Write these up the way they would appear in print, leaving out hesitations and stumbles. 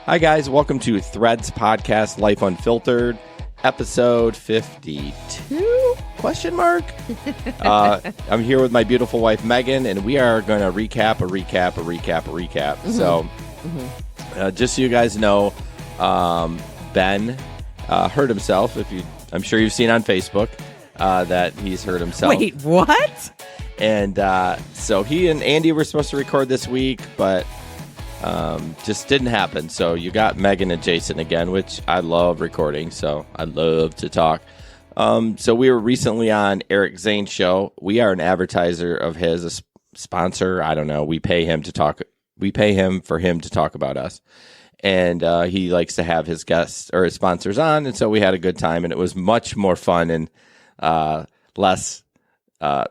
Hi, guys. Welcome to Threads Podcast, Life Unfiltered, episode 52? Question mark? I'm here with my beautiful wife, Meaghan, and we are going to recap. Mm-hmm. So, just so you guys know, Ben hurt himself. I'm sure you've seen on Facebook that he's hurt himself. Wait, what? And so he and Andy were supposed to record this week, but just didn't happen. So you got Meaghan and Jason again, which I love recording, so I love to talk. So we were recently on Eric Zane's show. We are an advertiser of his, a sponsor. I don't know. We pay him to talk. We pay him for him to talk about us. And he likes to have his guests or his sponsors on. And so we had a good time, and it was much more fun and less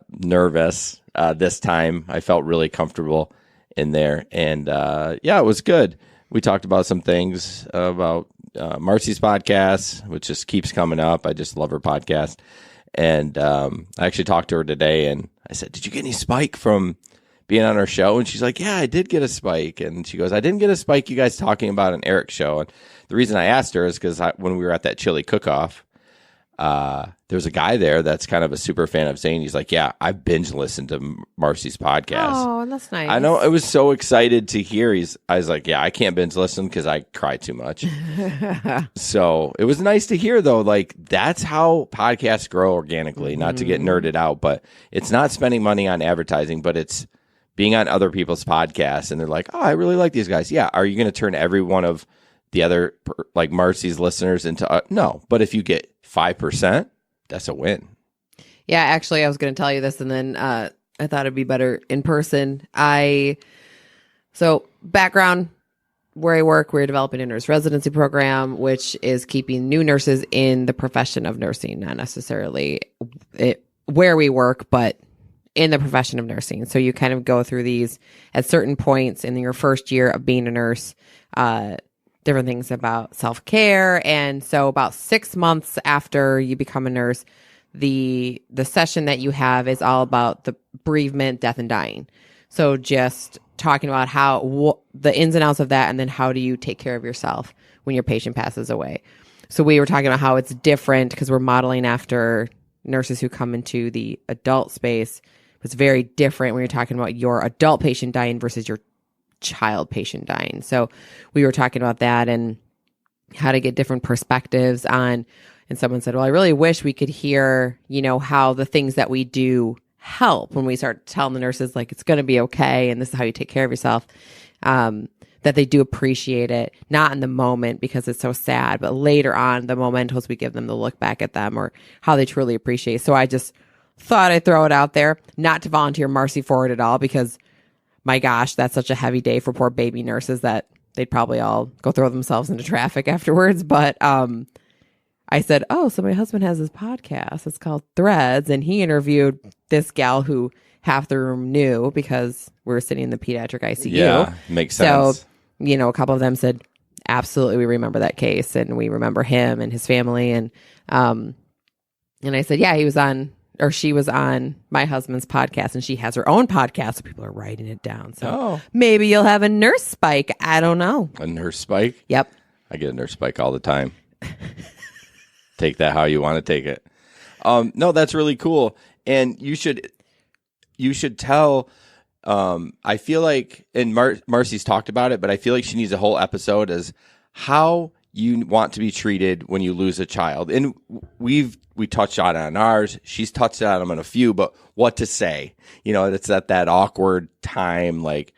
nervous this time. I felt really comfortable in there, and it was good. We talked about some things about Marcy's podcast, which just keeps coming up. I just love her podcast, and I actually talked to her today, and I said, "Did you get any spike from being on our show?" And she's like, "Yeah, I did get a spike." And she goes, "I didn't get a spike you guys talking about an Eric show." And the reason I asked her is because when we were at that chili cook-off, there's a guy there that's kind of a super fan of Zane. He's like, "Yeah, I binge listened to Marcy's podcast." Oh, that's nice. I know. I was so excited to hear. I was like, "Yeah, I can't binge listen because I cry too much." So it was nice to hear, though. Like, that's how podcasts grow organically. Not to get nerded out, but it's not spending money on advertising, but it's being on other people's podcasts, and they're like, "Oh, I really like these guys." Yeah, are you going to turn every one of the other like Marcy's listeners into no? But if you get 5%, that's a win. Yeah, actually, I was going to tell you this, and then I thought it'd be better in person. So background, where I work, we're developing a nurse residency program, which is keeping new nurses in the profession of nursing, not necessarily where we work, but in the profession of nursing. So you kind of go through these at certain points in your first year of being a nurse, different things about self-care. And so about 6 months after you become a nurse, the session that you have is all about the bereavement, death, and dying. So just talking about the ins and outs of that, and then how do you take care of yourself when your patient passes away. So we were talking about how it's different because we're modeling after nurses who come into the adult space. It's very different when you're talking about your adult patient dying versus your child patient dying. So we were talking about that and how to get different perspectives on, and someone said, well, I really wish we could hear, how the things that we do help when we start telling the nurses, like, it's going to be okay, and this is how you take care of yourself, that they do appreciate it, not in the moment because it's so sad, but later on, the mementos we give them, to look back at them or how they truly appreciate. So I just thought I'd throw it out there, not to volunteer Marcy for it at all, because my gosh, that's such a heavy day for poor baby nurses that they'd probably all go throw themselves into traffic afterwards. But I said, oh, so my husband has this podcast. It's called Threads. And he interviewed this gal who half the room knew because we were sitting in the pediatric ICU. Yeah, makes sense. So, a couple of them said, absolutely, we remember that case. And we remember him and his family. And I said, yeah, she was on my husband's podcast, and she has her own podcast, so people are writing it down. So maybe you'll have a nurse spike. I don't know. A nurse spike? Yep. I get a nurse spike all the time. Take that how you want to take it. No, that's really cool. And you should tell, I feel like, and Marcy's talked about it, but I feel like she needs a whole episode as how you want to be treated when you lose a child. And we touched on it on ours. She's touched on them on a few, but what to say? It's at that awkward time, like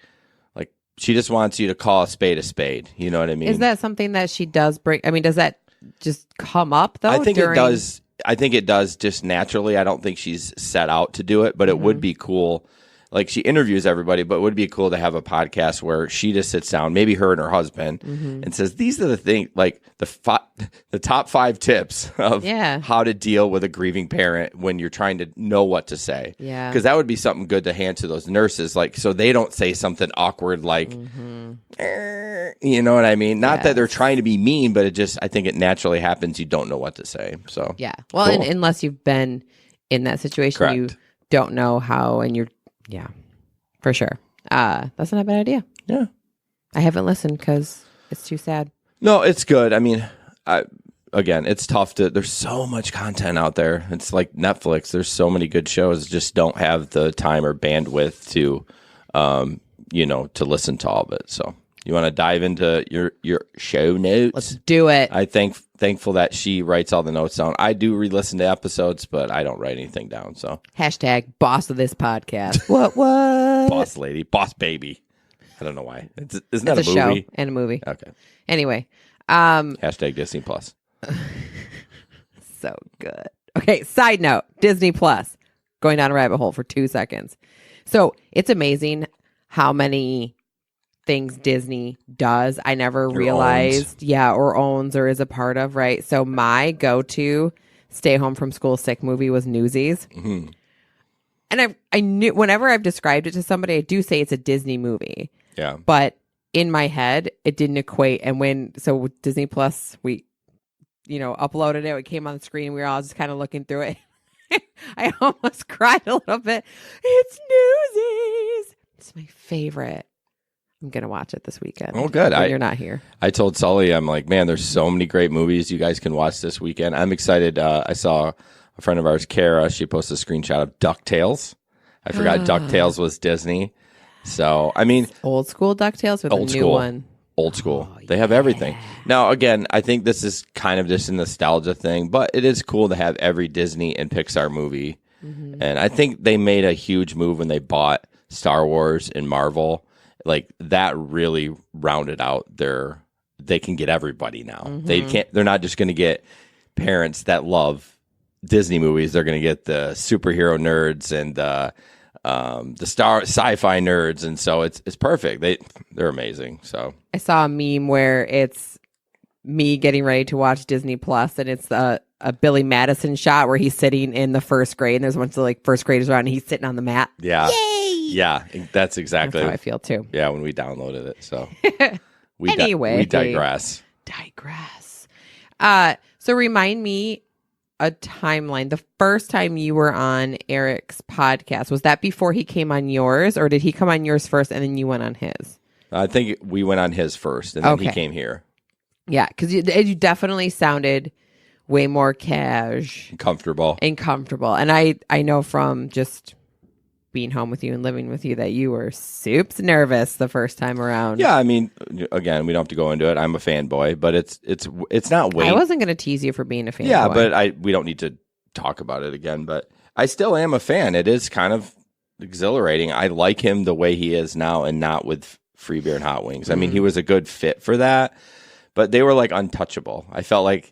she just wants you to call a spade a spade. You know what I mean? Is that something that she does bring? I mean, does that just come up though? I think it does. I think it does just naturally. I don't think she's set out to do it, but it would be cool. Like, she interviews everybody, but it would be cool to have a podcast where she just sits down, maybe her and her husband, and says, these are the things, like the top 5 tips of how to deal with a grieving parent when you're trying to know what to say. Yeah. Because that would be something good to hand to those nurses, like, so they don't say something awkward like, you know what I mean? Not that they're trying to be mean, but I think it naturally happens. You don't know what to say. So, yeah. Well, cool. Unless you've been in that situation, correct, you don't know how, and yeah, for sure. That's not a bad idea. Yeah. I haven't listened because It's too sad. No, it's good. I mean, again, it's tough there's so much content out there. It's like Netflix. There's so many good shows, just don't have the time or bandwidth to, to listen to all of it. So you want to dive into your show notes? Let's do it. I thankful that she writes all the notes down. I do re-listen to episodes, but I don't write anything down. So # boss of this podcast. What? Boss lady, boss baby. I don't know why. Isn't that It's a a movie? show and a movie. Okay. Anyway. # Disney Plus. So good. Okay, side note, Disney Plus. Going down a rabbit hole for 2 seconds. So it's amazing how many things Disney does. I never realized, or owns or is a part of, right? So my go-to stay home from school sick movie was Newsies. Mm-hmm. And I knew, whenever I've described it to somebody, I do say it's a Disney movie. Yeah. But in my head, it didn't equate. And with Disney Plus, we, uploaded it. It came on the screen. We were all just kind of looking through it. I almost cried a little bit. It's Newsies. It's my favorite. I'm going to watch it this weekend. Oh, good. When you're not here. I told Sully, I'm like, man, there's so many great movies you guys can watch this weekend. I'm excited. I saw a friend of ours, Kara, she posted a screenshot of DuckTales. I forgot DuckTales was Disney. So, I mean, old school DuckTales with a new one. Old school. They have everything. Now, again, I think this is kind of just a nostalgia thing, but it is cool to have every Disney and Pixar movie. Mm-hmm. And I think they made a huge move when they bought Star Wars and Marvel. Like, that really rounded out they can get everybody now. Mm-hmm. They're not just going to get parents that love Disney movies. They're going to get the superhero nerds and the sci-fi nerds, and so it's perfect. They're amazing. So I saw a meme where it's me getting ready to watch Disney Plus, and it's a Billy Madison shot where he's sitting in the first grade, and there's a bunch of first graders around, and he's sitting on the mat. Yeah, yay! Yeah, that's exactly how I feel too. Yeah, when we downloaded it. So anyway, we digress. So remind me a timeline. The first time you were on Eric's podcast, was that before he came on yours, or did he come on yours first and then you went on his? I think we went on his first and then he came here. Yeah, because you definitely sounded way more comfortable. And I know from just being home with you and living with you that you were soups nervous the first time around. Yeah, I mean, again, we don't have to go into it. I'm a fanboy, but it's not Wayne. I wasn't going to tease you for being a fanboy. Yeah, but we don't need to talk about it again. But I still am a fan. It is kind of exhilarating. I like him the way he is now, and not with free beer and hot wings. I mean, he was a good fit for that. But they were untouchable. I feel like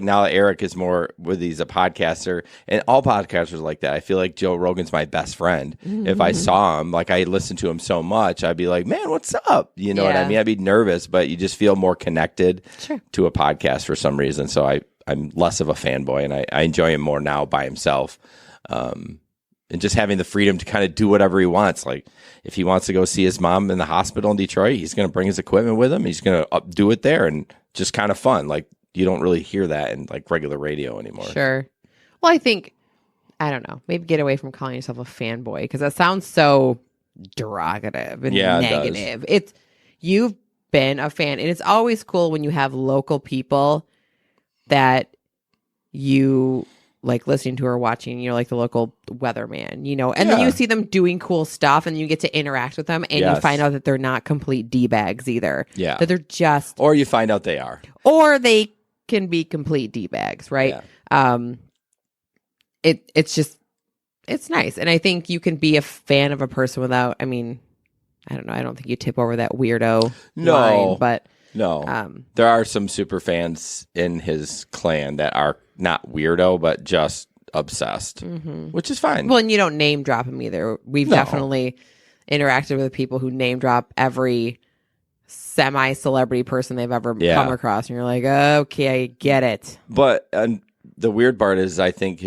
now Eric is more with he's a podcaster, and all podcasters are like that. I feel like Joe Rogan's my best friend. Mm-hmm. If I saw him, I listened to him so much, I'd be like, man, what's up? You know what I mean? I'd be nervous, but you just feel more connected to a podcast for some reason. So I'm less of a fanboy, and I enjoy him more now by himself. And just having the freedom to kind of do whatever he wants. Like, if he wants to go see his mom in the hospital in Detroit, he's going to bring his equipment with him. He's going to do it there, and just kind of fun. You don't really hear that in regular radio anymore. Sure. Well, I think, I don't know, maybe get away from calling yourself a fanboy, because that sounds so derogative and negative. You've been a fan, and it's always cool when you have local people that you listening to or watching, the local weatherman, and then you see them doing cool stuff, and you get to interact with them, and you find out that they're not complete D-bags either. Yeah. That they're just... Or you find out they are. Or they can be complete D-bags, right? Yeah. It's nice. And I think you can be a fan of a person without, I don't know, I don't think you tip over that weirdo line, but... No, there are some super fans in his clan that are not weirdo, but just obsessed, which is fine. Well, and you don't name drop him either. We've definitely interacted with people who name drop every semi-celebrity person they've ever come across, and you're like, okay, I get it. But the weird part is, I think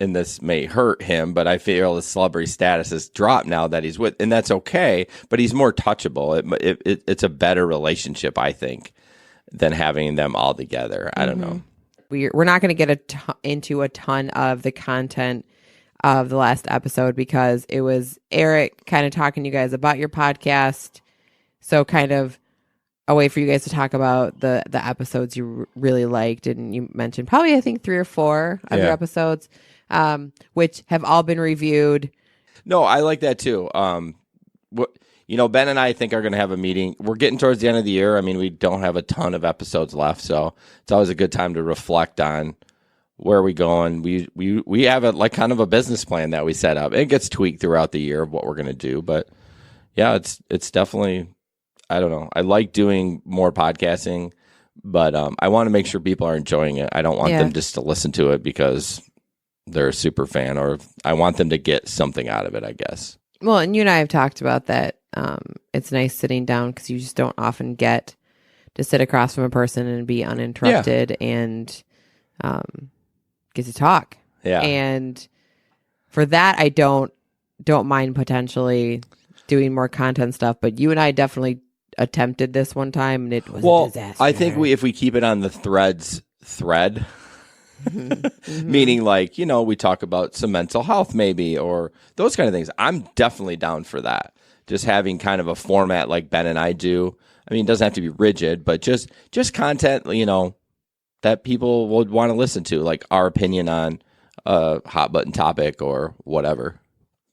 and this may hurt him, but I feel his celebrity status has dropped now that he's with, and that's okay, but he's more touchable. It's a better relationship, I think, than having them all together. I don't know. We're not going to get into a ton of the content of the last episode, because it was Eric kind of talking to you guys about your podcast. So kind of a way for you guys to talk about the episodes you really liked, and you mentioned probably I think 3 or 4 other episodes, which have all been reviewed. No, I like that too. Ben and I think are going to have a meeting. We're getting towards the end of the year. I mean, we don't have a ton of episodes left, so it's always a good time to reflect on where we going. We have a kind of a business plan that we set up. It gets tweaked throughout the year of what we're going to do, but yeah, it's definitely, I don't know. I like doing more podcasting, but I want to make sure people are enjoying it. I don't want them just to listen to it because they're a super fan, or I want them to get something out of it, I guess. Well, and you and I have talked about that. It's nice sitting down because you just don't often get to sit across from a person and be uninterrupted and get to talk. Yeah. And for that, I don't mind potentially doing more content stuff, but you and I definitely attempted this one time and it was a disaster. I think if we keep it on the thread, meaning we talk about some mental health maybe, or those kind of things. I'm definitely down for that. Just having kind of a format like Ben and I do. I mean, it doesn't have to be rigid, but just content, that people would want to listen to, like our opinion on a hot button topic or whatever.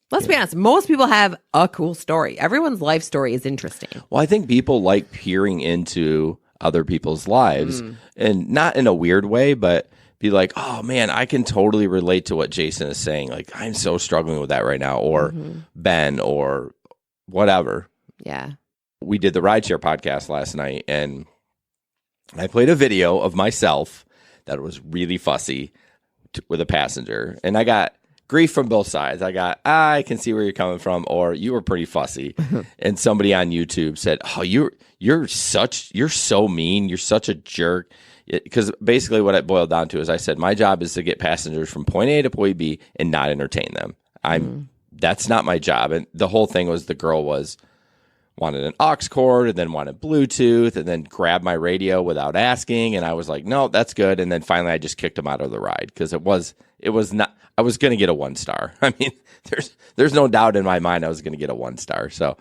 Let's be honest. Most people have a cool story. Everyone's life story is interesting. Well, I think people like peering into other people's lives, and not in a weird way, but be like, oh man, I can totally relate to what Jason is saying. Like, I'm so struggling with that right now, or Ben, or whatever. Yeah. We did the Rideshare podcast last night, and I played a video of myself that was really fussy with a passenger, and I got grief from both sides. I can see where you're coming from, or you were pretty fussy. And somebody on YouTube said, oh, you're so mean. You're such a jerk. Because basically what it boiled down to is I said, my job is to get passengers from point A to point B and not entertain them. That's not my job. And the whole thing was the girl wanted an aux cord and then wanted Bluetooth and then grabbed my radio without asking. And I was like, no, that's good. And then finally I just kicked him out of the ride because it was not, I was going to get a 1 star. I mean, there's no doubt in my mind I was going to get a 1 star. So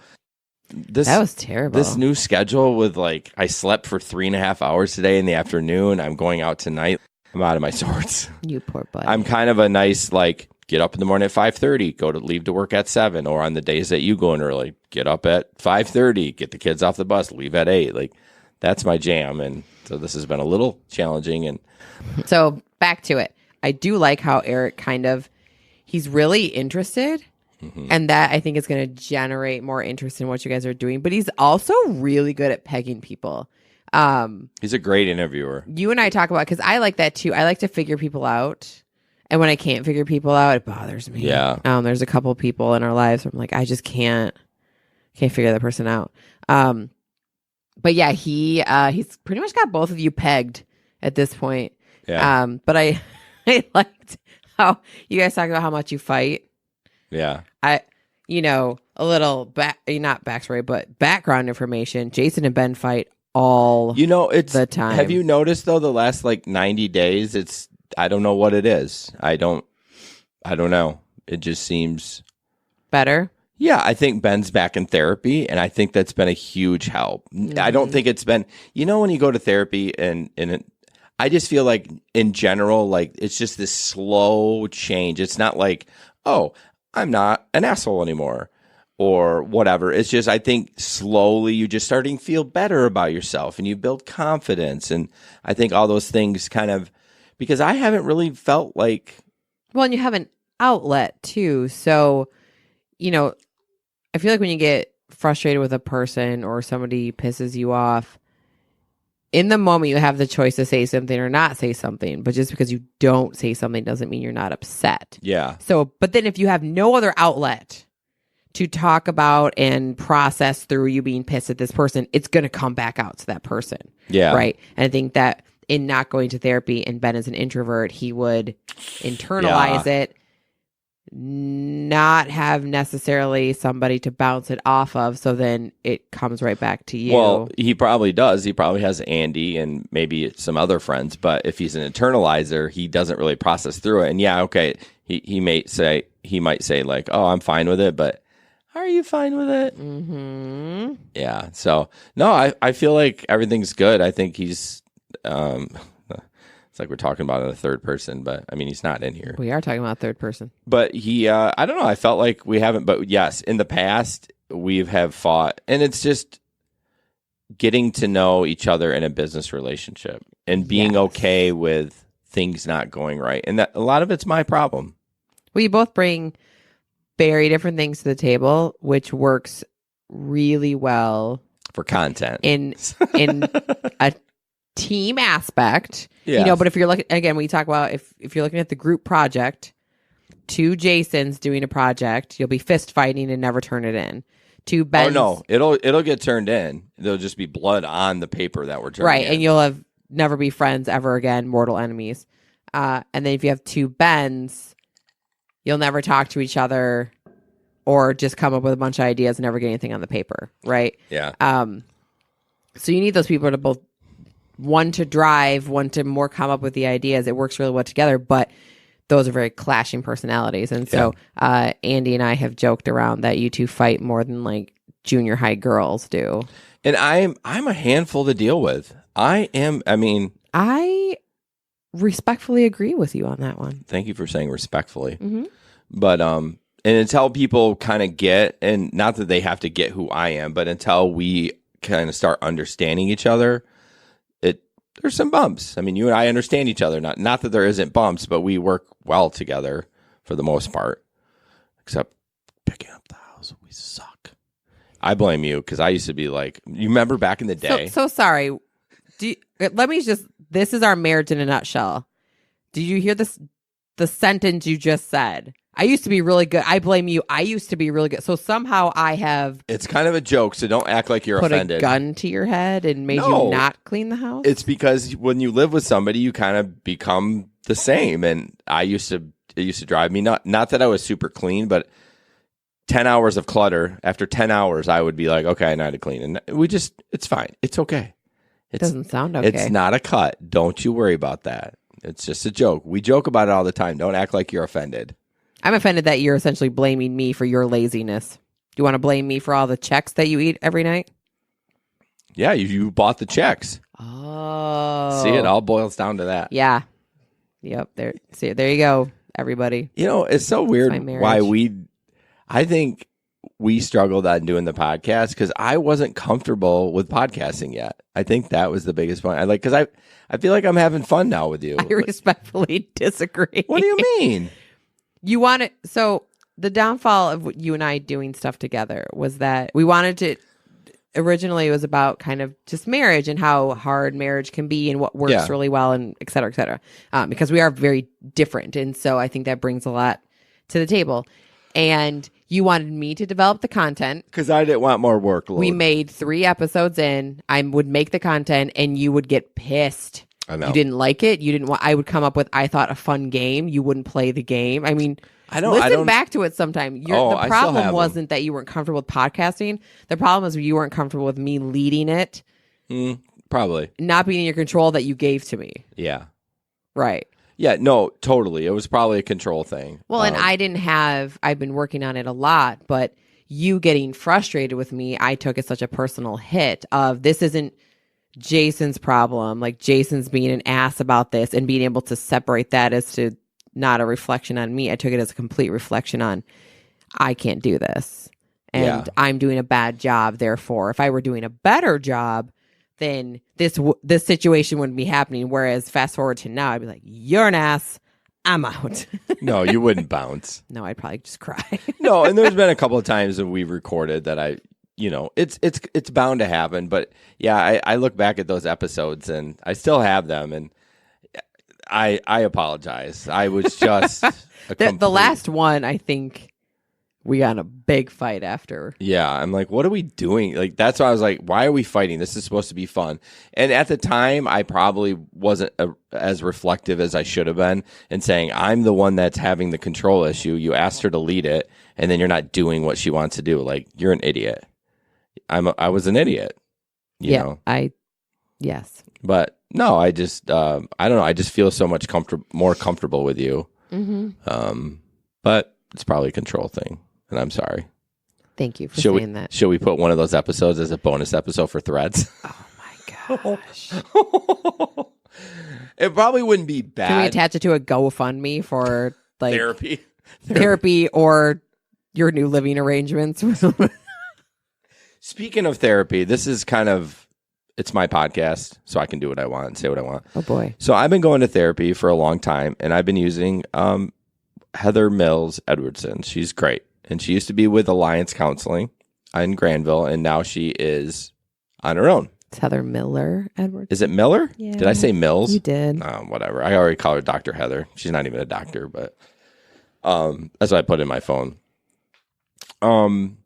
that was terrible. This new schedule with I slept for 3.5 hours today in the afternoon. I'm going out tonight. I'm out of my sorts. You poor buddy. I'm kind of a nice, get up in the morning at 5:30, leave to work at 7, or on the days that you go in early, get up at 5:30, get the kids off the bus, leave at 8. That's my jam. And so this has been a little challenging. And so back to it. I do like how Eric he's really interested. And that I think is going to generate more interest in what you guys are doing. But he's also really good at pegging people. He's a great interviewer. You and I talk about, because I like that too. I like to figure people out. And when I can't figure people out, it bothers me. Yeah. There's a couple people in our lives where I'm like, I just can't figure that person out. But yeah, he's pretty much got both of you pegged at this point. Yeah. But I liked how you guys talk about how much you fight. Yeah. A little not backstory, but background information. Jason and Ben fight all the time. Have you noticed though, the last 90 days, I don't know what it is. I don't know. It just seems better. Yeah, I think Ben's back in therapy, and I think that's been a huge help. I don't think it's been, when you go to therapy and I just feel like in general, it's just this slow change. It's not like, oh, I'm not an asshole anymore or whatever. It's just, I think slowly you just starting to feel better about yourself and you build confidence. And I think all those things kind of, because I haven't really felt like. Well, and you have an outlet too. So, I feel like when you get frustrated with a person or somebody pisses you off, in the moment you have the choice to say something or not say something, but just because you don't say something doesn't mean you're not upset. Yeah. So, but then if you have no other outlet to talk about and process through you being pissed at this person, it's going to come back out to that person. Yeah. Right. And I think that in not going to therapy, and Ben is an introvert, he would internalize it, not have necessarily somebody to bounce it off of, so then it comes right back to you. Well, he probably does. He probably has Andy and maybe some other friends, but if he's an internalizer, he doesn't really process through it. And yeah, okay, he might say oh, I'm fine with it, but Are you fine with it? Mm-hmm. Yeah. So, no, I feel like everything's good. I think he's, it's like we're talking about in the third person, but I mean, he's not in here. We are talking about third person. But he, I don't know. I felt like we haven't, but yes, in the past, we have fought. And it's just getting to know each other in a business relationship and being okay with things not going right. And that a lot of it's my problem. Well, you both bring very different things to the table, which works really well For content. in a team aspect. Yeah. But if you're looking, again, we talk about if you're looking at the group project, 2 Jasons doing a project, you'll be fist fighting and never turn it in. 2 Bens. Oh no, it'll get turned in. There'll just be blood on the paper that we're turning Right, in. and you'll have never be friends ever again, mortal enemies. And then if you have 2 Bens, you'll never talk to each other or just come up with a bunch of ideas and never get anything on the paper, right? Yeah. So you need those people to both, one to drive, one to more come up with the ideas. It works really well together, but those are very clashing personalities. And so Andy and I have joked around that you two fight more than like junior high girls do. And I'm a handful to deal with. I respectfully agree with you on that one. Thank you for saying respectfully. Mm-hmm. But and until people kind of get, and not that they have to get who I am, but until we kind of start understanding each other, there's some bumps. I mean, you and I understand each other. Not that there isn't bumps, but we work well together for the most part. Except picking up the house, we suck. I blame you because I used to be like, you remember back in the day? So sorry. This is our marriage in a nutshell. Did you hear this? The sentence you just said. I used to be really good. I blame you. I used to be really good. So somehow I have. It's kind of a joke, so don't act like you're offended. Put a gun to your head and made you not clean the house? It's because when you live with somebody, you kind of become the same. And it used to drive me not that I was super clean, but 10 hours of clutter. After 10 hours, I would be like, okay, I know how to clean. And it's fine. It's okay. It doesn't sound okay. It's not a cut. Don't you worry about that. It's just a joke. We joke about it all the time. Don't act like you're offended. I'm offended that you're essentially blaming me for your laziness. Do you want to blame me for all the checks that you eat every night? Yeah, you bought the checks. Oh. See, it all boils down to that. Yeah. Yep. There you go, everybody. It's so weird why I think we struggled on doing the podcast because I wasn't comfortable with podcasting yet. I think that was the biggest point. Because I feel like I'm having fun now with you. I respectfully disagree. What do you mean? You want it. So the downfall of you and I doing stuff together was that we wanted to. Originally, it was about kind of just marriage and how hard marriage can be and what works really well and et cetera, et cetera. Because we are very different. And so I think that brings a lot to the table. And you wanted me to develop the content. Because I didn't want more workload. We made 3 episodes in. I would make the content and you would get pissed. I know. You didn't like it. You didn't want. I would come up with, I thought, a fun game. You wouldn't play the game. I mean, listen back to it sometime. The problem wasn't that you weren't comfortable with podcasting. The problem is you weren't comfortable with me leading it. Probably. Not being in your control that you gave to me. Yeah. Right. Yeah, no, totally. It was probably a control thing. Well, and I've been working on it a lot, but you getting frustrated with me, I took it such a personal hit of this isn't Jason's problem. Like Jason's being an ass about this and being able to separate that as to not a reflection on me. I took it as a complete reflection on I can't do this and I'm doing a bad job. Therefore, if I were doing a better job, then this situation wouldn't be happening. Whereas fast forward to now, I'd be like, you're an ass. I'm out. No, you wouldn't bounce. No, I'd probably just cry. No, and there's been a couple of times that we've recorded that it's bound to happen. But yeah, I look back at those episodes and I still have them, and I apologize. I was just the last one. I think we got in a big fight after. Yeah, I'm like, what are we doing? Like, that's why I was like, why are we fighting? This is supposed to be fun. And at the time, I probably wasn't as reflective as I should have been in saying, I'm the one that's having the control issue. You asked her to lead it, and then you're not doing what she wants to do. Like, you're an idiot. I was an idiot. You know? Yes. But no, I just, I don't know. I just feel so much more comfortable with you. Mm-hmm. But it's probably a control thing. And I'm sorry. Thank you for Should saying we, that. Should we put one of those episodes as a bonus episode for Threads? Oh my gosh. It probably wouldn't be bad. Can we attach it to a GoFundMe for like therapy or your new living arrangements? Speaking of therapy, this is it's my podcast, so I can do what I want and say what I want. Oh boy. So I've been going to therapy for a long time, and I've been using Heather Mills Edwardson. She's great. And she used to be with Alliance Counseling in Granville, and now she is on her own. It's Heather Miller Edwards. Is it Miller? Yeah. Did I say Mills? You did. Whatever. I already call her Dr. Heather. She's not even a doctor, but that's what I put in my phone. And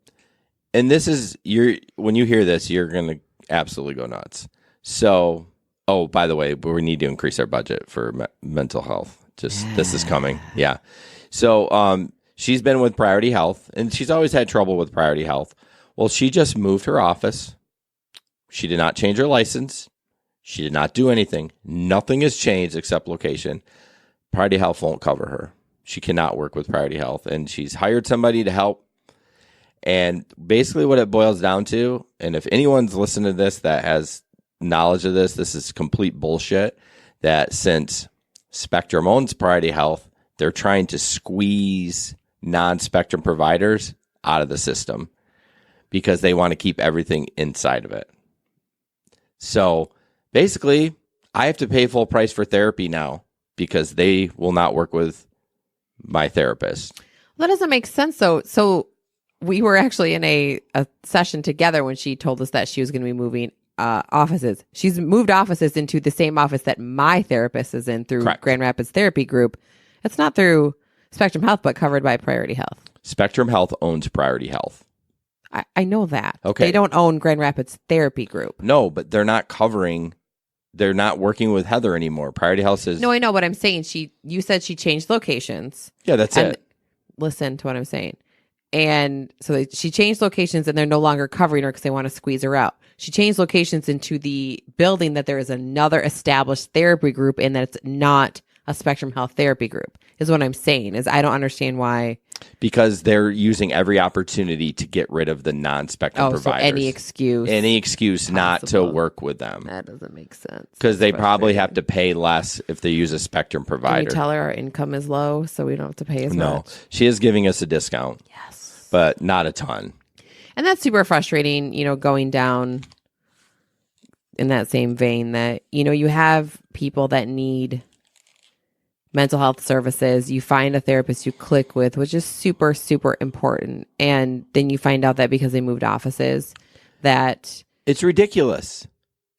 this is when you hear this, you're gonna absolutely go nuts. So, by the way, we need to increase our budget for mental health. This is coming. Yeah. So, she's been with Priority Health, and she's always had trouble with Priority Health. Well, she just moved her office. She did not change her license. She did not do anything. Nothing has changed except location. Priority Health won't cover her. She cannot work with Priority Health, and she's hired somebody to help. And basically what it boils down to, and if anyone's listened to this that has knowledge of this, this is complete bullshit, that since Spectrum owns Priority Health, they're trying to squeeze non-Spectrum providers out of the system because they want to keep everything inside of it. So basically, I have to pay full price for therapy now because they will not work with my therapist. That doesn't make sense, though. So we were actually in a session together when she told us that she was going to be moving offices. She's moved offices into the same office that my therapist is in through Correct. Grand Rapids Therapy Group. It's not through Spectrum Health, but covered by Priority Health. Spectrum Health owns Priority Health. I know that. Okay. They don't own Grand Rapids Therapy Group. No, but they're not working with Heather anymore. Priority Health says... No, I know what I'm saying. You said she changed locations. Yeah, that's it. Listen to what I'm saying. And so she changed locations, and they're no longer covering her because they want to squeeze her out. She changed locations into the building that there is another established therapy group and that it's not a Spectrum Health Therapy Group, is what I'm saying. Is I don't understand why. Because they're using every opportunity to get rid of the non-Spectrum providers. So any excuse not to work with them. That doesn't make sense. Because they probably have to pay less if they use a Spectrum provider. Can you tell her our income is low, so we don't have to pay as much? No, she is giving us a discount. Yes. But not a ton. And that's super frustrating, going down in that same vein that, you have people that need mental health services. You find a therapist you click with, which is super, super important. And then you find out that because they moved offices, that it's ridiculous.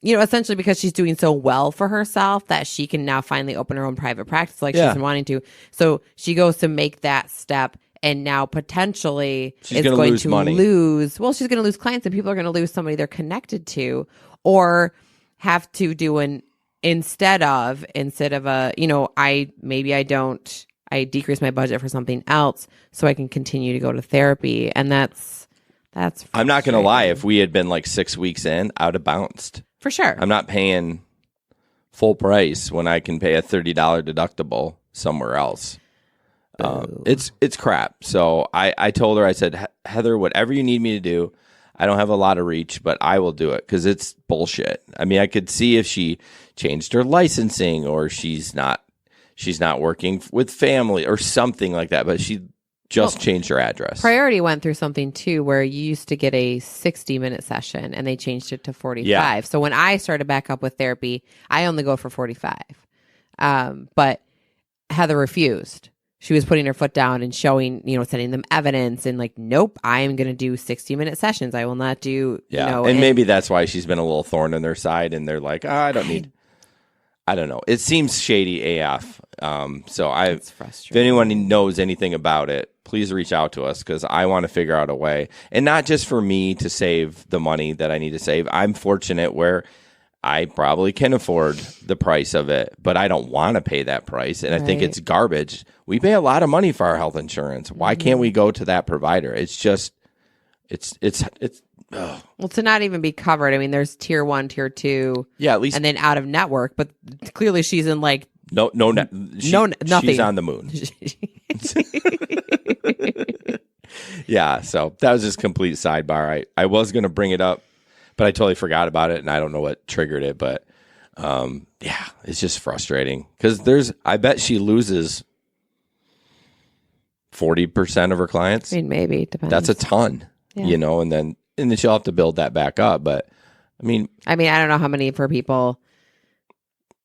Essentially because she's doing so well for herself that she can now finally open her own private practice like she's been wanting to. So she goes to make that step. And now potentially she's going to lose. Well, she's going to lose clients, and people are going to lose somebody they're connected to, or have to do instead of I decrease my budget for something else so I can continue to go to therapy, and that's. I'm not going to lie. If we had been like 6 weeks in, I would have bounced for sure. I'm not paying full price when I can pay a $30 deductible somewhere else. It's crap. So I told her, I said, Heather, whatever you need me to do, I don't have a lot of reach, but I will do it because it's bullshit. I mean, I could see if she changed her licensing or she's not working with family or something like that, but she just changed her address. Priority went through something too where you used to get a 60-minute session and they changed it to 45. Yeah. So when I started back up with therapy, I only go for 45. But Heather refused. She was putting her foot down and showing, sending them evidence and like, nope, I am going to do 60-minute sessions. I will not do, and maybe that's why she's been a little thorn in their side and they're like, I don't know. It seems shady AF. It's frustrating. If anyone knows anything about it, please reach out to us because I want to figure out a way. And not just for me to save the money that I need to save. I'm fortunate where I probably can afford the price of it, but I don't want to pay that price. And I think it's garbage. We pay a lot of money for our health insurance. Why can't we go to that provider? It's just, it's. Ugh. Well, to not even be covered. I mean, there's tier 1, tier 2. Yeah, at least. And then out of network, but clearly she's in like. Nothing. She's on the moon. Yeah, so that was just complete sidebar. I was going to bring it up, but I totally forgot about it, and I don't know what triggered it. But yeah, it's just frustrating because I bet she loses 40% of her clients. I mean, maybe it depends. That's a ton, Yeah. and then she'll have to build that back up. But I mean, I don't know how many for people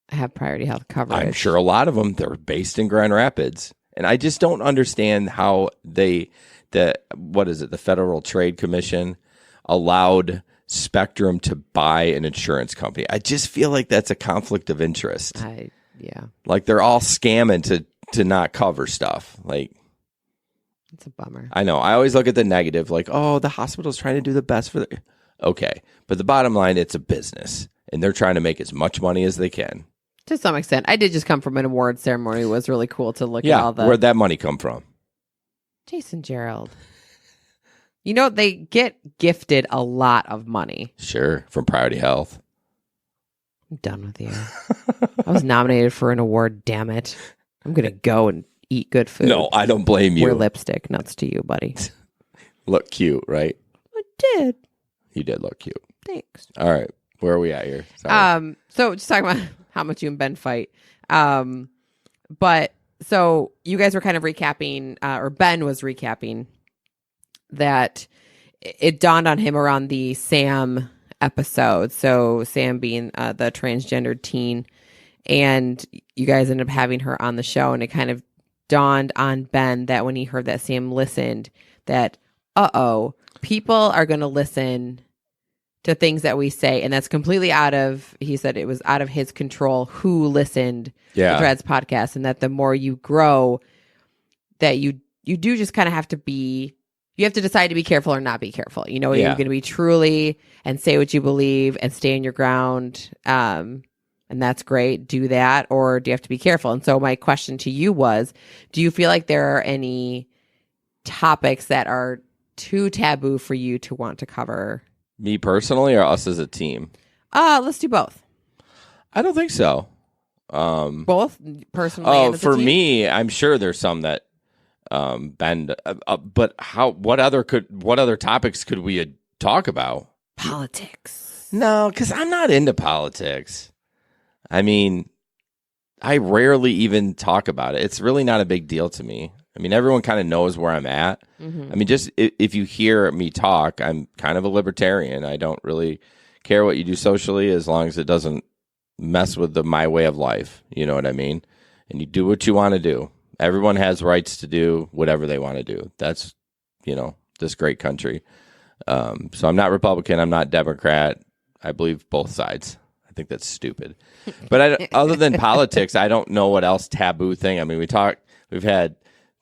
have priority health coverage. I'm sure a lot of them, they're based in Grand Rapids. And I just don't understand how the Federal Trade Commission allowed Spectrum to buy an insurance company. I just feel like that's a conflict of interest. Yeah. Like they're all scamming to not cover stuff. Like, it's a bummer. I know. I always look at the negative, like, oh, the hospital's trying to do the best for the. Okay. But the bottom line, it's a business and they're trying to make as much money as they can. To some extent. I did just come from an award ceremony. It was really cool to look at all the... Where'd that money come from? Jason Gerald. They get gifted a lot of money. Sure, from Priority Health. I'm done with you. I was nominated for an award, damn it. I'm going to go and eat good food. No, I don't blame you. Wear lipstick. Nuts to you, buddy. Look cute, right? I did. You did look cute. Thanks. All right. Where are we at here? Sorry. So just talking about how much you and Ben fight. But so you guys were kind of recapping, or Ben was recapping that it dawned on him around the Sam episode. So Sam being the transgendered teen, and you guys ended up having her on the show, and it kind of dawned on Ben that when he heard that Sam listened, that, people are going to listen to things that we say, and that's completely he said it was out of his control who listened to Threads podcast, and that the more you grow, that you do just kind of have to you have to decide to be careful or not be careful. You're going to be truly and say what you believe and stand your ground, and that's great. Do that, or do you have to be careful? And so my question to you was, do you feel like there are any topics that are too taboo for you to want to cover? Me personally or us as a team? Let's do both. I don't think so. Both personally. and as a for team? me, I'm sure there's some that bend. But what other topics could we talk about? Politics. No, because I'm not into politics. I mean, I rarely even talk about it. It's really not a big deal to me. I mean, everyone kind of knows where I'm at. Mm-hmm. I mean, just if you hear me talk, I'm kind of a libertarian. I don't really care what you do socially as long as it doesn't mess with my way of life. You know what I mean? And you do what you want to do. Everyone has rights to do whatever they want to do. That's, this great country. So I'm not Republican. I'm not Democrat. I believe both sides. I think that's stupid. But other than politics, I don't know what else taboo thing. I mean, we've had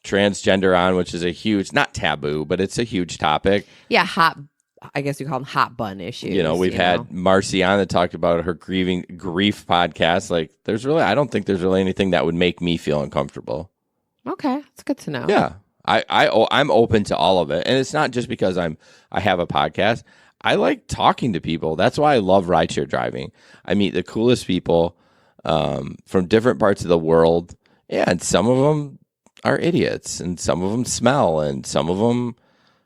transgender on, which is a huge, not taboo, but it's a huge topic. Yeah, I guess you call them hot bun issues. We've had Marcy on that talked about her grief podcast. Like, I don't think there's really anything that would make me feel uncomfortable. Okay, that's good to know. Yeah, I'm open to all of it, and it's not just because I have a podcast. I like talking to people. That's why I love rideshare driving. I meet the coolest people from different parts of the world. Yeah, and some of them are idiots, and some of them smell, and some of them,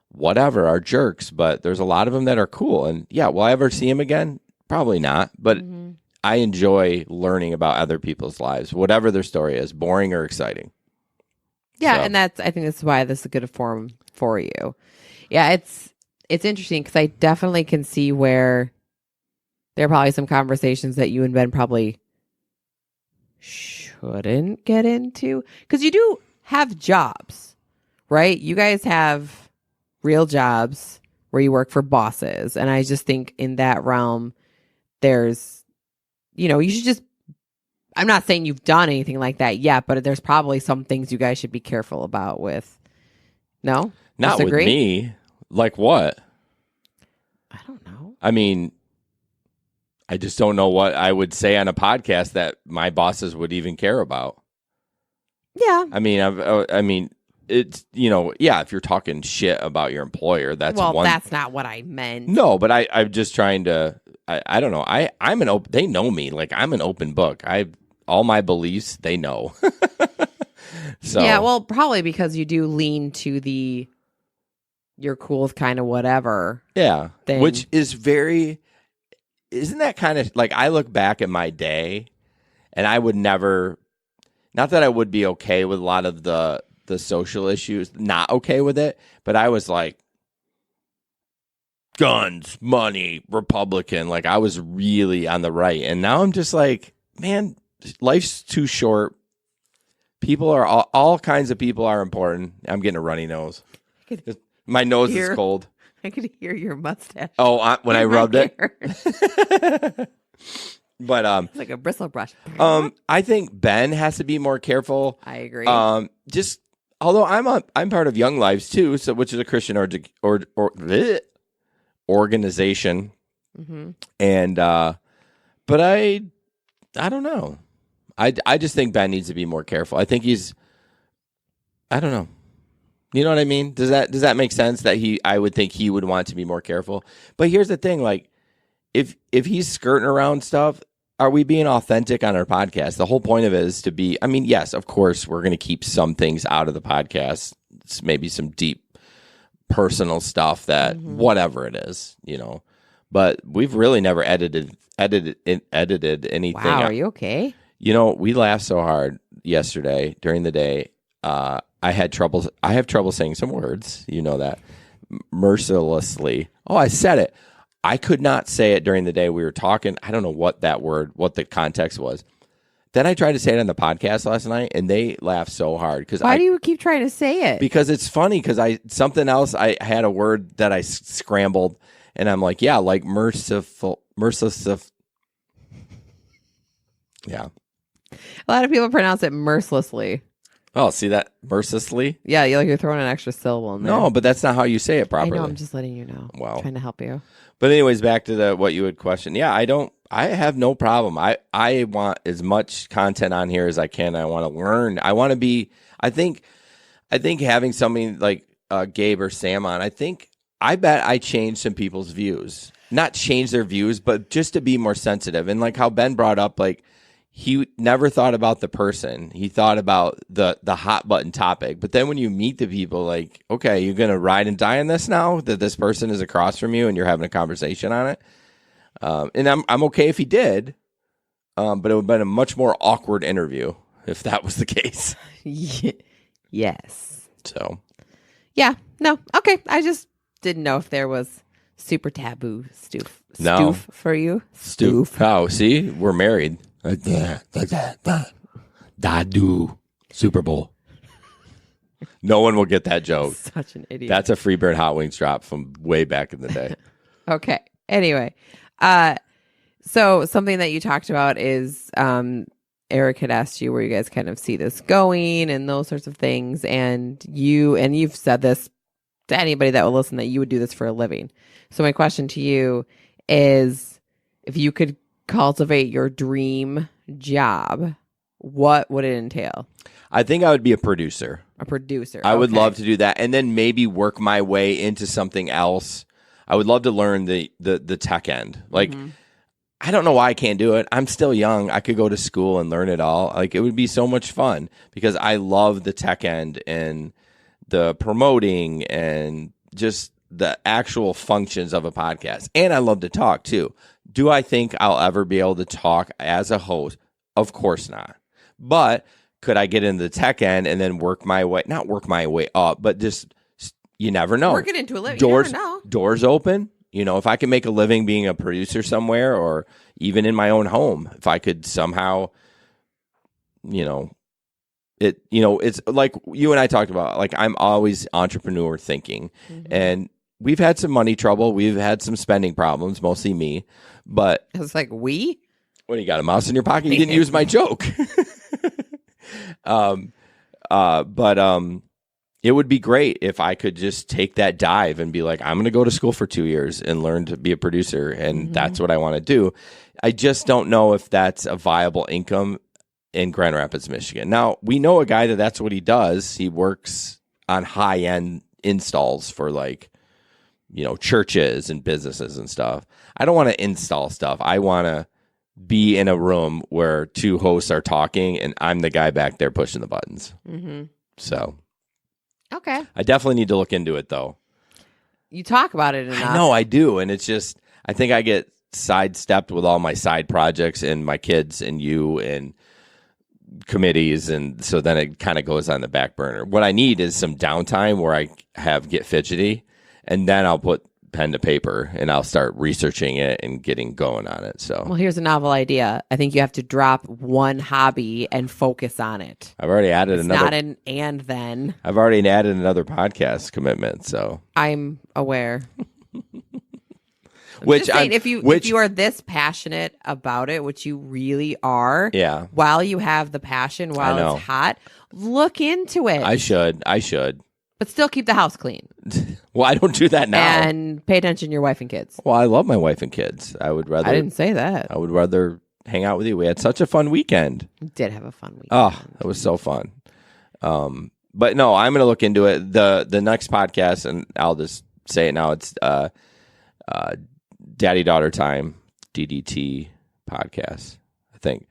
whatever, are jerks. But there's a lot of them that are cool. And yeah, will I ever see them again? Probably not. But I enjoy learning about other people's lives, whatever their story is, boring or exciting. Yeah, So. and I think that's why this is a good forum for you. Yeah, it's interesting because I definitely can see where there are probably some conversations that you and Ben probably shouldn't get into, because you do have jobs, right? You guys have real jobs where you work for bosses, and I just think in that realm, there's, you should just. I'm not saying you've done anything like that yet, but there's probably some things you guys should be careful about with. No? Not Disagree? with me. Like what? I don't know. I mean, I just don't know what I would say on a podcast that my bosses would even care about. Yeah. I mean, it's, if you're talking shit about your employer, that's that's not what I meant. No, but I'm just trying to, I don't know. I'm they know me. Like, I'm an open book. All my beliefs, they know. So yeah, well, probably because you do lean to the you're cool with kind of whatever. Yeah. Thing. Which is isn't that kind of like, I look back at my day and I would never, not that I would be okay with a lot of the social issues, not okay with it, but I was like, guns, money, Republican. Like, I was really on the right. And now I'm just like, man, life's too short. People are, all kinds of people are important. I'm getting a runny nose. My nose is cold. I could hear your mustache. Oh, when I rubbed it. But it's like a bristle brush. I think Ben has to be more careful. I agree. Just although I'm part of Young Lives too, so which is a Christian organization, and but I don't know. I just think Ben needs to be more careful. I think I don't know. You know what I mean? Does that make sense? That I would think he would want to be more careful. But here's the thing: like, if he's skirting around stuff, are we being authentic on our podcast? The whole point of it is to be. I mean, yes, of course, we're going to keep some things out of the podcast. It's maybe some deep personal stuff that whatever it is, But we've really never edited anything. Wow, are you okay? We laughed so hard yesterday during the day. I have trouble saying some words. You know that. Mercilessly. Oh, I said it. I could not say it during the day. We were talking. I don't know what the context was. Then I tried to say it on the podcast last night, and they laughed so hard. Why do you keep trying to say it? Because it's funny, because something else, I had a word that I scrambled, and I'm like, yeah, like merciful. Yeah. A lot of people pronounce it mercilessly. Oh, see that? Mercilessly? Yeah, you're throwing an extra syllable in there. No, but that's not how you say it properly. I know, I'm just letting you know. Well. I'm trying to help you. But anyways, back to what you would question. Yeah, I have no problem. I want as much content on here as I can. I want to learn. I want to be, I think having something like Gabe or Sam on, I bet I changed some people's views. Not change their views, but just to be more sensitive. And like how Ben brought up, like, he never thought about the person. He thought about the hot button topic. But then when you meet the people, like, okay, you're going to ride and die on this now that this person is across from you and you're having a conversation on it. And I'm okay if he did, but it would have been a much more awkward interview if that was the case. Yes. So. Yeah. No. Okay. I just didn't know if there was super taboo stoof for you. Stoof. Oh, see, we're married. Da-do. Super Bowl. No one will get that joke. Such an idiot. That's a Freebird Hot Wings drop from way back in the day. Okay. Anyway, so something that you talked about is Eric had asked you where you guys kind of see this going and those sorts of things, and you've said this to anybody that will listen that you would do this for a living. So my question to you is, if you could cultivate your dream job, what would it entail? I think I would be a producer. A producer. I would love to do that, and then maybe work my way into something else. I would love to learn the tech end. Like, I don't know why I can't do it. I'm still young. I could go to school and learn it all. Like, it would be so much fun because I love the tech end and the promoting and just the actual functions of a podcast. And I love to talk too. Do I think I'll ever be able to talk as a host? Of course not. But could I get into the tech end and then not work my way up, but just, you never know. Work it into a living. You never know. Doors open. If I can make a living being a producer somewhere, or even in my own home, if I could somehow, it's like you and I talked about, like, I'm always entrepreneur thinking, and we've had some money trouble. We've had some spending problems, mostly me, but it's like, what, you got a mouse in your pocket? You didn't use my joke. But it would be great if I could just take that dive and be like, I'm going to go to school for 2 years and learn to be a producer. And that's what I want to do. I just don't know if that's a viable income in Grand Rapids, Michigan. Now, we know a guy that's what he does. He works on high-end installs for, like, churches and businesses and stuff. I don't want to install stuff. I want to be in a room where two hosts are talking and I'm the guy back there pushing the buttons. So, okay. I definitely need to look into it, though. you talk about it enough. I know I do. And it's just, I think I get sidestepped with all my side projects and my kids and you and committees. And so then it kind of goes on the back burner. What I need is some downtime where I get fidgety, and then I'll put pen to paper and I'll start researching it and getting going on it. So, well, here's a novel idea. I think you have to drop one hobby and focus on it. I've already added another. Not an and then. I've already added another podcast commitment. So I'm aware. Which if you are this passionate about it, which you really are, yeah. While you have the passion, while it's hot, look into it. I should. But still keep the house clean. Well, I don't do that now. And pay attention to your wife and kids. Well, I love my wife and kids. I didn't say that. I would rather hang out with you. We had such a fun weekend. We did have a fun weekend. Oh, it was so fun. But no, I'm going to look into it. The next podcast, and I'll just say it now, it's Daddy Daughter Time, DDT podcast, I think.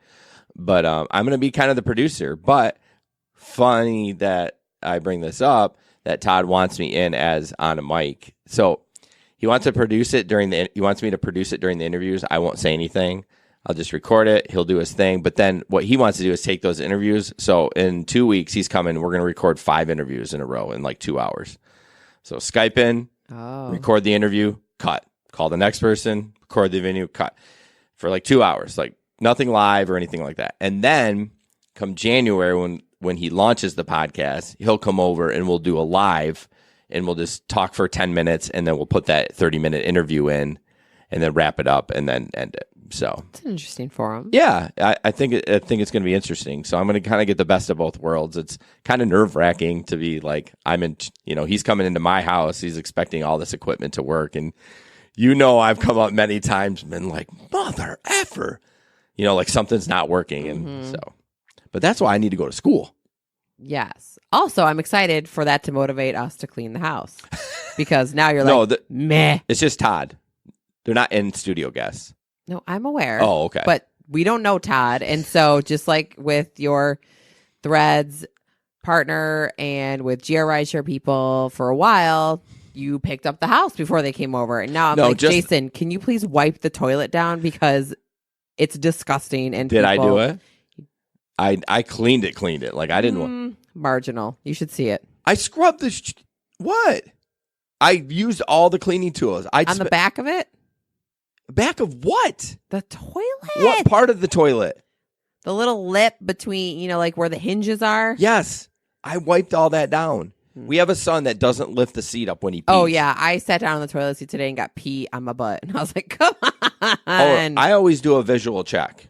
But I'm going to be kind of the producer. But funny that I bring this up, that Todd wants me in as on a mic. So he wants to produce it he wants me to produce it during the interviews. I won't say anything. I'll just record it. He'll do his thing. But then what he wants to do is take those interviews. So in 2 weeks, he's coming. We're going to record 5 interviews in a row in like 2 hours. So Skype in, record the interview, cut. Call the next person, record the venue, cut. For like 2 hours. Like nothing live or anything like that. And then come January, when he launches the podcast, he'll come over and we'll do a live and we'll just talk for 10 minutes and then we'll put that 30-minute interview in and then wrap it up and then end it. So it's an interesting forum. Yeah, I think it's going to be interesting. So I'm going to kind of get the best of both worlds. It's kind of nerve-wracking to be like, he's coming into my house. He's expecting all this equipment to work. And I've come up many times and been like, mother effer, like something's not working. And so. But that's why I need to go to school. Yes. Also, I'm excited for that to motivate us to clean the house. Because now you're meh. It's just Todd. They're not in studio guests. No, I'm aware. Oh, okay. But we don't know Todd. And so just like with your Threads partner and with GR Rideshare people for a while, you picked up the house before they came over. And now I'm Jason, can you please wipe the toilet down? Because it's disgusting. And did I do it? I cleaned it. Like I didn't want marginal. You should see it. I scrubbed this. What? I used all the cleaning tools. On the back of it? Back of what? The toilet. What part of the toilet? The little lip between, like where the hinges are. Yes. I wiped all that down. We have a son that doesn't lift the seat up when he pees. Oh, yeah. I sat down on the toilet seat today and got pee on my butt. And I was like, come on. Oh, I always do a visual check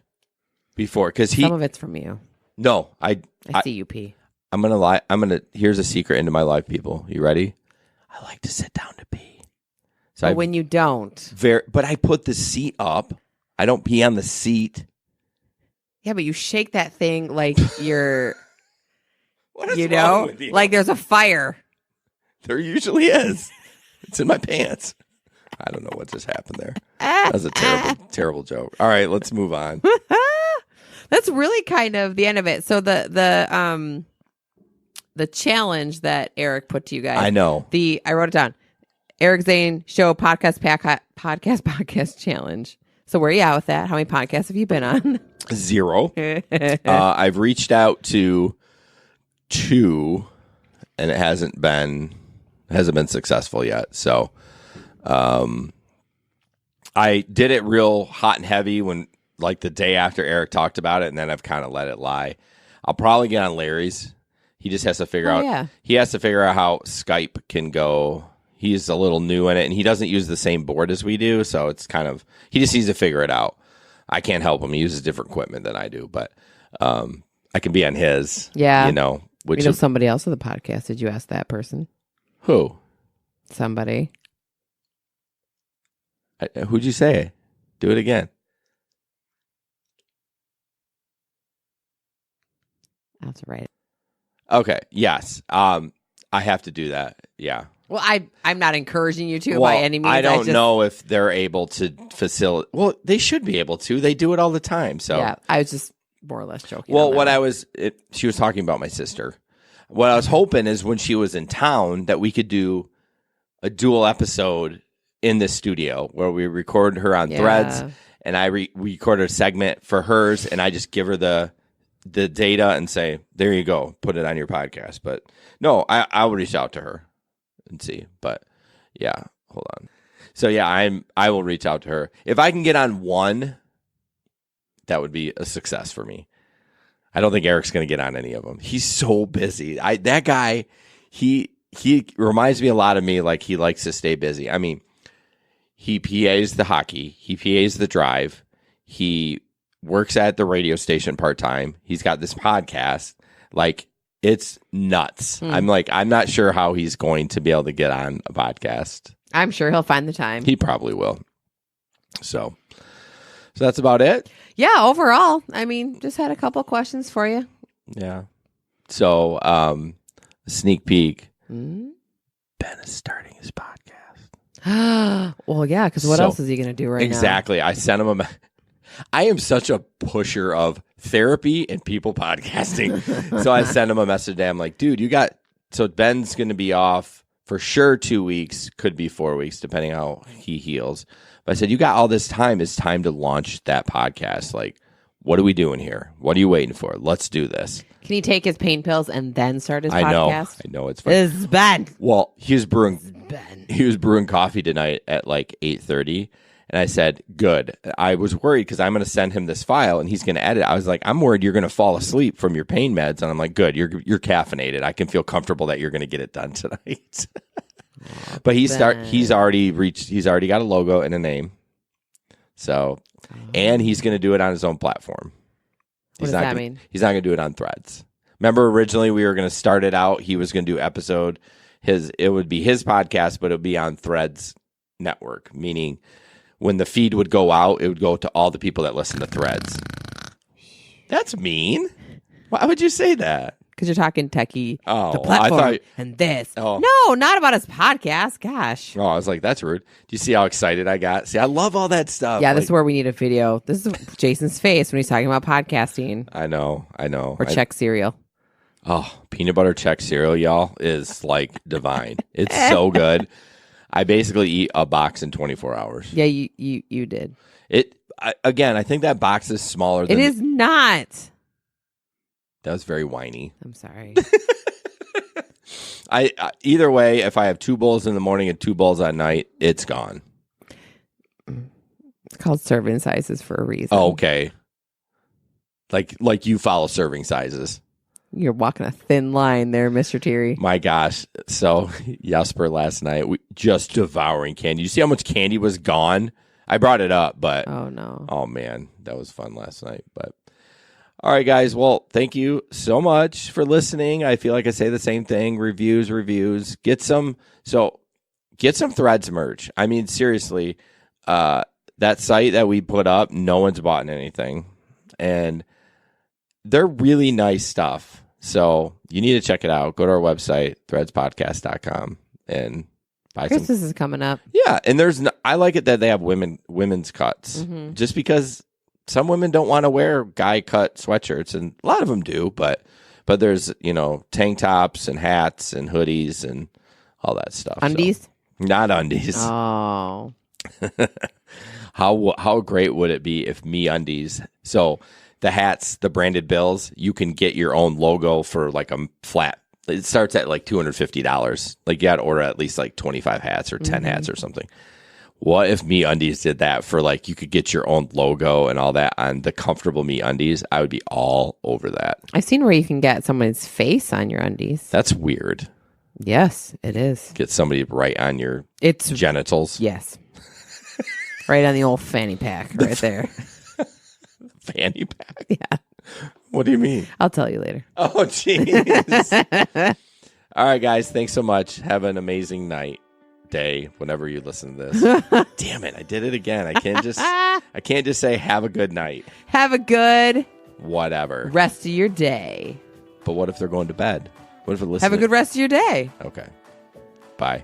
before because some of it's from you. No, I see you pee. I'm going to lie. Here's a secret into my life, people. You ready? I like to sit down to pee. So when you don't. But I put the seat up. I don't pee on the seat. Yeah, but you shake that thing like you're, what is wrong with you? Like there's a fire. There usually is. It's in my pants. I don't know what just happened there. That was a terrible, terrible joke. All right, let's move on. That's really kind of the end of it. So the challenge that Eric put to you guys. I know. I wrote it down. Eric Zane show podcast challenge. So where are you at with that? How many podcasts have you been on? 0. I've reached out to 2, and it hasn't been successful yet. So, I did it real hot and heavy when like the day after Eric talked about it, and then I've kind of let it lie. I'll probably get on Larry's. He just has to figure out. Yeah. He has to figure out how Skype can go. He's a little new in it, and he doesn't use the same board as we do, so it's kind of he just needs to figure it out. I can't help him. He uses different equipment than I do, but I can be on his. Yeah, Which somebody else on the podcast. Did you ask that person? Who? Somebody. Who'd you say? Do it again. That's right. Okay. Yes. I have to do that. Yeah. Well, I'm not encouraging you to by any means. I don't know if they're able to facilitate. Well, they should be able to. They do it all the time. So yeah, I was just more or less joking. Well, she was talking about my sister. What I was hoping is when she was in town that we could do a dual episode in the studio where we record her on Threads, and I record a segment for hers, and I just give her the data and say, there you go, put it on your podcast. But no, I'll reach out to her and see. But yeah, hold on. So yeah, I will reach out to her. If I can get on one, that would be a success for me. I don't think Eric's going to get on any of them. He's so busy. That guy, he reminds me a lot of me. Like, he likes to stay busy. I mean, he PAs the hockey. He PAs the drive. He works at the radio station part-time. He's got this podcast. Like, it's nuts. I'm not sure how he's going to be able to get on a podcast. I'm sure he'll find the time. He probably will. So that's about it. Yeah, overall, I mean, just had a couple questions for you. Yeah. So, sneak peek. Ben is starting his podcast. Well, yeah, because what else is he going to do right now? Exactly. I sent him I am such a pusher of therapy and people podcasting. So I sent him a message today. I'm like, dude, so Ben's going to be off for sure 2 weeks, could be 4 weeks, depending how he heals. But I said, you got all this time. It's time to launch that podcast. Like, what are we doing here? What are you waiting for? Let's do this. Can he take his pain pills and then start his podcast? I know. It's fun. This is Ben. Well, he was brewing coffee tonight at like 8:30. And I said, good. I was worried because I'm going to send him this file and he's going to edit. I was like, I'm worried you're going to fall asleep from your pain meds. And I'm like, good. You're caffeinated. I can feel comfortable that you're going to get it done tonight. But he's already got a logo and a name. So, and he's going to do it on his own platform. What does that mean? He's not going to do it on Threads. Remember, originally we were going to start it out. He was going to do episode. It would be his podcast, but it would be on Threads network, meaning when the feed would go out, it would go to all the people that listen to Threads. That's mean. Why would you say that? Because you're talking techie, the platform, I thought, and this. Oh. No, not about his podcast. Gosh. Oh, I was like, that's rude. Do you see how excited I got? See, I love all that stuff. Yeah, this is where we need a video. This is Jason's face when he's talking about podcasting. I know. Or Chex cereal. Oh, peanut butter Chex cereal, y'all, is like divine. It's so good. I basically eat a box in 24 hours. Yeah, you did. I think that box is smaller than... It is not. That was very whiny. I'm sorry. Either way, if I have 2 bowls in the morning and 2 bowls at night, it's gone. It's called serving sizes for a reason. Oh, okay. Like you follow serving sizes. You're walking a thin line there, Mr. Thierry. My gosh. So Jesper last night, we just devouring candy. You see how much candy was gone? I brought it up, but oh no. Oh man, that was fun last night. But all right, guys. Well, thank you so much for listening. I feel like I say the same thing. Reviews. Get some Threads merch. I mean, seriously, that site that we put up, no one's bought anything. And they're really nice stuff. So you need to check it out. Go to our website, threadspodcast.com, and buy some. Christmas is coming up. Yeah, and I like it that they have women's cuts. Mm-hmm. Just because some women don't want to wear guy cut sweatshirts, and a lot of them do, but there's, tank tops and hats and hoodies and all that stuff. Undies? So, not undies. Oh. How great would it be if MeUndies, so the hats, the branded bills, you can get your own logo for like a flat. It starts at like $250. Like, you got to order at least like 25 hats or 10 hats or something. What if MeUndies did that for like, you could get your own logo and all that on the comfortable MeUndies? I would be all over that. I've seen where you can get someone's face on your undies. That's weird. Yes, it is. Get somebody right on your genitals. Yes. Right on the old fanny pack right there. Fanny pack? Yeah. What do you mean? I'll tell you later. Oh, jeez. All right, guys. Thanks so much. Have an amazing night, day, whenever you listen to this. Damn it. I did it again. I can't just say have a good night. Have a good whatever rest of your day. But what if they're going to bed? What if they're listening? Have a good rest of your day. Okay. Bye.